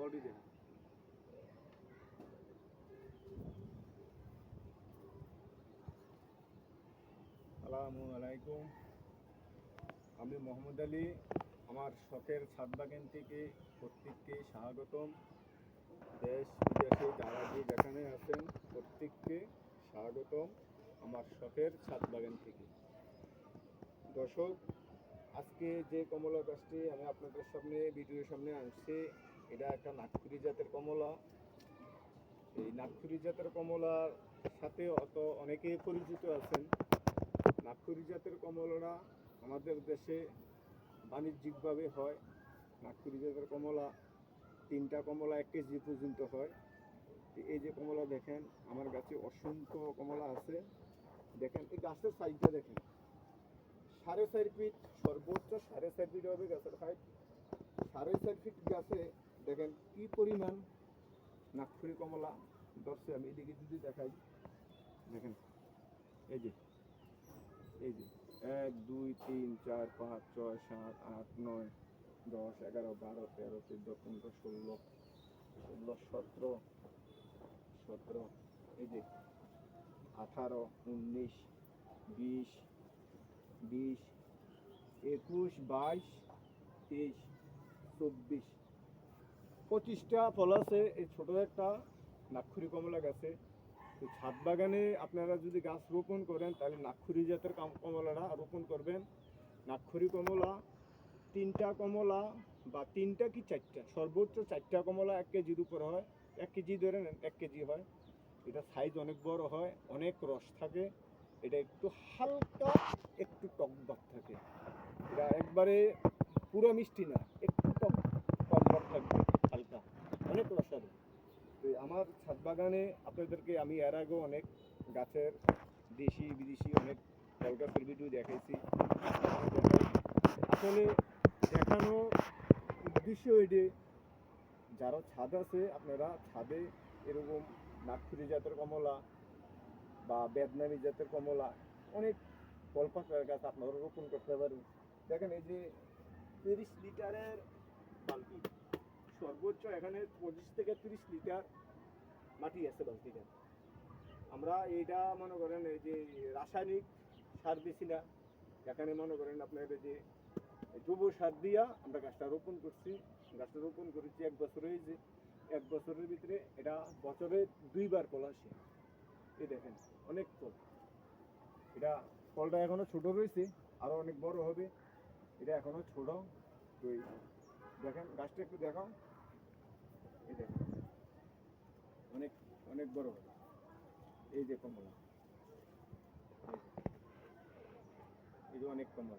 Body দেন। আসসালামু আলাইকুম, আমি মোহাম্মদ আলী। আমার শখের ছাদ বাগান থেকে প্রত্যেককে স্বাগতম। দেশ বিদেশে যারা যে যেখানে আছেন প্রত্যেককে স্বাগতম আমার শখের ছাদ বাগান থেকে। দর্শক, আজকে যে কমলা গাছটি আমি আপনাদের সামনে ভিডিওর সামনে আনছি, এটা একটা নাগপুরি জাতের কমলা। এই নাগপুরি জাতের কমলার সাথে অনেকেই পরিচিত আছেন। নাগপুরি জাতের কমলাটা আমাদের দেশে বাণিজ্যিকভাবে হয়। নাগপুরি জাতের কমলা 3টা কমলা 1 কেজি পর্যন্ত হয়। এই যে কমলা দেখেন, আমার গাছে অসংখ্য কমলা আছে। দেখেন এই গাছের সাইজটা দেখেন, 4.5 ফিট, সর্বোচ্চ 4.5 ফিট হবে গাছের হাইট। 4.5 ফিট গাছে দেখেন কি পরিমাণ নাগপুরি কমলা ধরছে। আমি এদিকে যদি দেখাই, দেখেন এই যে 1 2 3 4 5 6 7 8 9 10 11 12 13 14 15 16 17 17, এই যে 18 19 20 20 21 22 23 24 25টা ফল আছে এই ছোট একটা নাগপুরি কমলা গাছে। তো ছাদ বাগানে আপনারা যদি গাছ রোপণ করেন তাহলে নাগপুরি জাতের কমলাটা রোপণ করবেন। নাগপুরি কমলা 3টা কমলা বা 3টা কি 4টা, সর্বোচ্চ 4টা কমলা 1 কেজির উপর হয়। 1 কেজি ধরে নেন, 1 কেজি হয়। এটা সাইজ অনেক বড় হয়, অনেক রস থাকে। এটা একটু হালকা একটু টক ভাব থাকে। এটা একবারে পুরো মিষ্টি না, একটু টক টক ভাব থাকবে, হালকা, অনেক রসালো। তো আমার ছাদ বাগানে আপনাদেরকে আমি এর আগেও অনেক গাছের দেশি বিদেশি অনেক ফল গাছের ভিডিও দেখাইছি। আসলে দেখানো উদ্দেশ্য এটি, যারা ছাদ আছে আপনারা ছাদে এরকম নাগপুরি জাতের কমলা বা বেদনামি জাতের কমলা অনেক ফল পাকার গাছ আপনারা রোপণ করতে পারেন। দেখেন এই যে 30 লিটারের বালতি, সর্বোচ্চ এখানে 25 থেকে 30 লিটার মাটি আছে বালতিটা। আমরা এইটা মনে করেন এই যে রাসায়নিক সার দিছি না, এখানে মনে করেন আপনার এই যে জৈব সার দিয়া আমরা গাছটা রোপণ করছি। গাছটা রোপণ করেছি 1 বছর হয়েছে। 1 বছরের ভিতরে এটা বছরে 2বার ফল আসে। এই দেখেন অনেক ফল। এটা ফলটা এখনো ছোট রয়েছে, আরো অনেক বড় হবে। এটা এখনো ছোট। তো দেখেন গাছটা একটু দেখাও, এই দেখেন অনেক অনেক বড় হবে। এই যে কমলা, এই যে অনেক কমলা,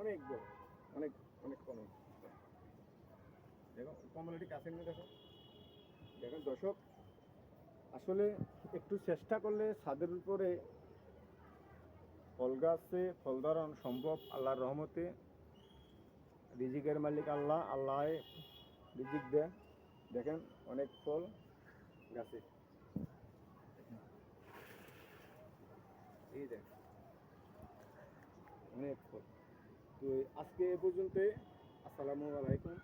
অনেক বড়, অনেক অনেক কমলা। দেখো কমলাটি কাছে নিয়ে দেখো। দেখেন দর্শক, আসলে একটু চেষ্টা করলে ছাদের উপরে ফল গাছে ফল ধরানো সম্ভব। আল্লাহর রহমতে, রিজিকের মালিক আল্লাহ, আল্লাহ রিজিক দেয়। দেখেন অনেক ফল গাছে, এই দেখেন অনেক ফল। তো আজকে এ পর্যন্ত। আসসালামু আলাইকুম।